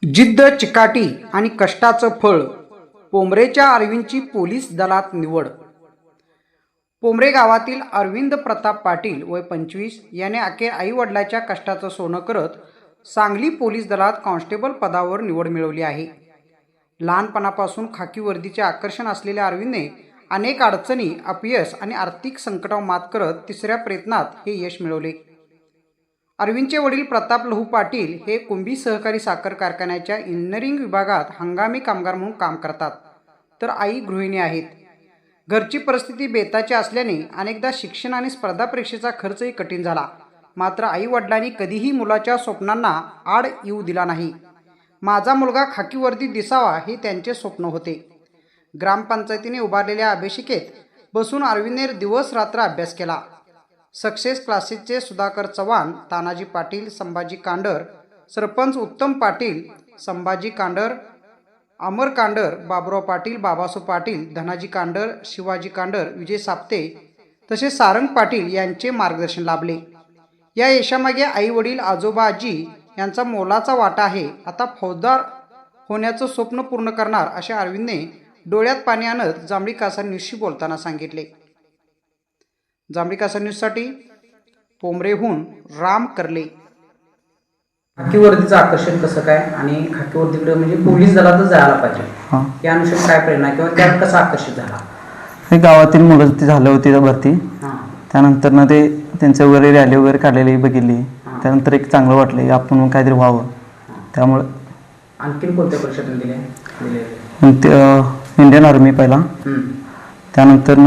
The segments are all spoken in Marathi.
जिद्द, चिकाटी आणि कष्टाचं फळ. पोंभरेच्या अरविंदची पोलीस दलात निवड. पोंभरे गावातील अरविंद प्रताप पाटील वय 25 याने अखेर आईवडिलाच्या कष्टाचं सोनं करत सांगली पोलीस दलात कॉन्स्टेबल पदावर निवड मिळवली आहे. लहानपणापासून खाकी वर्दीचे आकर्षण असलेल्या अरविंदने अनेक अडचणी, अपयश आणि आर्थिक संकटावर मात करत तिसऱ्या प्रयत्नात हे यश मिळवले. अरविंदचे वडील प्रताप लहू पाटील हे कुंभी सहकारी साखर कारखान्याच्या इंजिनिअरिंग विभागात हंगामी कामगार म्हणून काम करतात, तर आई गृहिणी आहेत. घरची परिस्थिती बेताची असल्याने अनेकदा शिक्षण आणि स्पर्धा परीक्षेचा खर्चही कठीण झाला. मात्र आई वडिलांनी कधीही मुलाच्या स्वप्नांना आड येऊ दिला नाही. माझा मुलगा खाकी वर्दीत दिसावा हे त्यांचे स्वप्न होते. ग्रामपंचायतीने उभारलेल्या अभिषेकेत बसून अरविंदने दिवस रात्र अभ्यास केला. सक्सेस क्लासेसचे सुधाकर चव्हाण, तानाजी पाटील, संभाजी कांडर, सरपंच उत्तम पाटील, संभाजी कांडर, अमर कांडर, बाबुराव पाटील, बाबासो पाटील, धनाजी कांडर, शिवाजी कांडर, विजय साप्ते तसेच सारंग पाटील यांचे मार्गदर्शन लाभले. या यशामागे आई वडील, आजोबा, आजी यांचा मोलाचा वाटा आहे. आता फौजदार होण्याचं स्वप्न पूर्ण करणार, अशा अरविंदने डोळ्यात पाणी आणत जांभळी कासा न्यूजशी बोलताना सांगितले. जांभळी कासा न्यूजसाठी पोंभरेहून राम करले. खाकी वर्दीचं आकर्षण कसं काय आणि खाकी वर्दीकडे म्हणजे पोलीस दलातच जायला पाहिजे या अनुषंगाने काय प्रेरणा किंवा त्यात कसा आकर्षित झाला? हे गावातील मुलं ते झालं होती भरती. त्यानंतर ना ते त्यांचे वगैरे रॅली वगैरे काढलेली बघितली. त्यानंतर एक चांगलं वाटलं आपण काहीतरी व्हावं. त्यामुळे आणखीन कोणत्या परीक्षेतून दिले? इंडियन आर्मी पहिला, त्यानंतर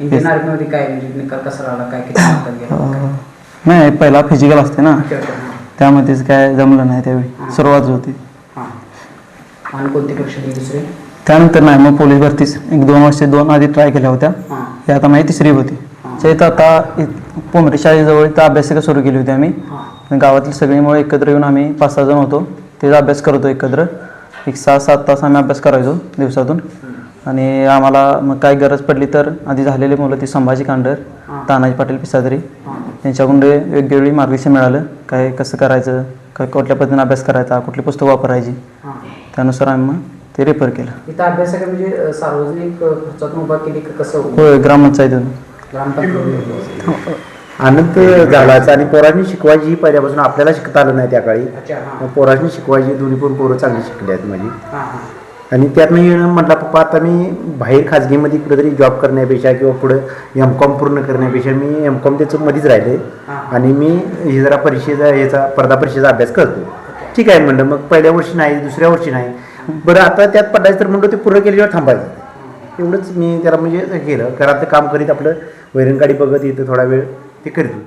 इंडियन आर्मीमध्ये काय म्हणजे निकाल कसा राहिला, काय किती मार्क गेला? नाही, पहिला फिजिकल असते ना, त्यामध्येच काय जमलं नाही त्यावेळी, सुरुवात होती. आणि कोणती परीक्षा दिली दुसरी? त्यानंतर नाही, मग पोलीस भरतीच 1-2 वर्ष आधी ट्राय केल्या होत्या. हे आता माझी तिसरी होती. इथं आता पोंभरे शाळेजवळ इथं अभ्यासिका सुरू केली होती आम्ही. गावातील सगळीमुळे एकत्र येऊन आम्ही 5-6 जण होतो. त्याचा अभ्यास करत होतो एकत्र. 6-7 तास आम्ही अभ्यास करायचो दिवसातून. आणि आम्हाला मग काय गरज पडली तर आधी झालेले मुलं ती संभाजी कांडर, तानाजी पाटील पिसादरी यांच्याकडून वेगवेगळी मार्गदर्शन मिळालं. काय कसं करायचं, काय कुठल्या पद्धतीने अभ्यास करायचा, कुठली पुस्तकं वापरायची, त्यानुसार आम्ही मग ते रेफर केलं. इथं अभ्यास म्हणजे सार्वजनिक खर्चातून उभा केली का कसं? होय, ग्रामपंचायतीतून. आनंद झालाच. आणि पोरांनी शिकवायची ही पहिल्यापासून आपल्याला शिकता आलं नाही त्या काळी. पोरांनी शिकवायची, दोन्ही पण पोरं चांगली शिकली आहेत माझी. आणि त्यात मी म्हटलं, पप्पा आता मी बाहेर खाजगीमध्ये कुठेतरी जॉब करण्यापेक्षा किंवा पुढं M.Com पूर्ण करण्यापेक्षा मी M.Com त्याचं मध्येच राहिले आणि मी हे जरा परीक्षेचा स्पर्धा परीक्षेचा अभ्यास करतो. ठीक आहे म्हणलं. मग पहिल्या वर्षी नाही, दुसऱ्या वर्षी नाही, बरं आता त्यात पडायचं तर म्हणतो ते पूर्ण केल्यावर थांबायचं. एवढंच मी त्याला म्हणजे केलं. घरातलं काम करीत आपलं वैरणगाडी बघत येतं थोडा वेळ ते करीत.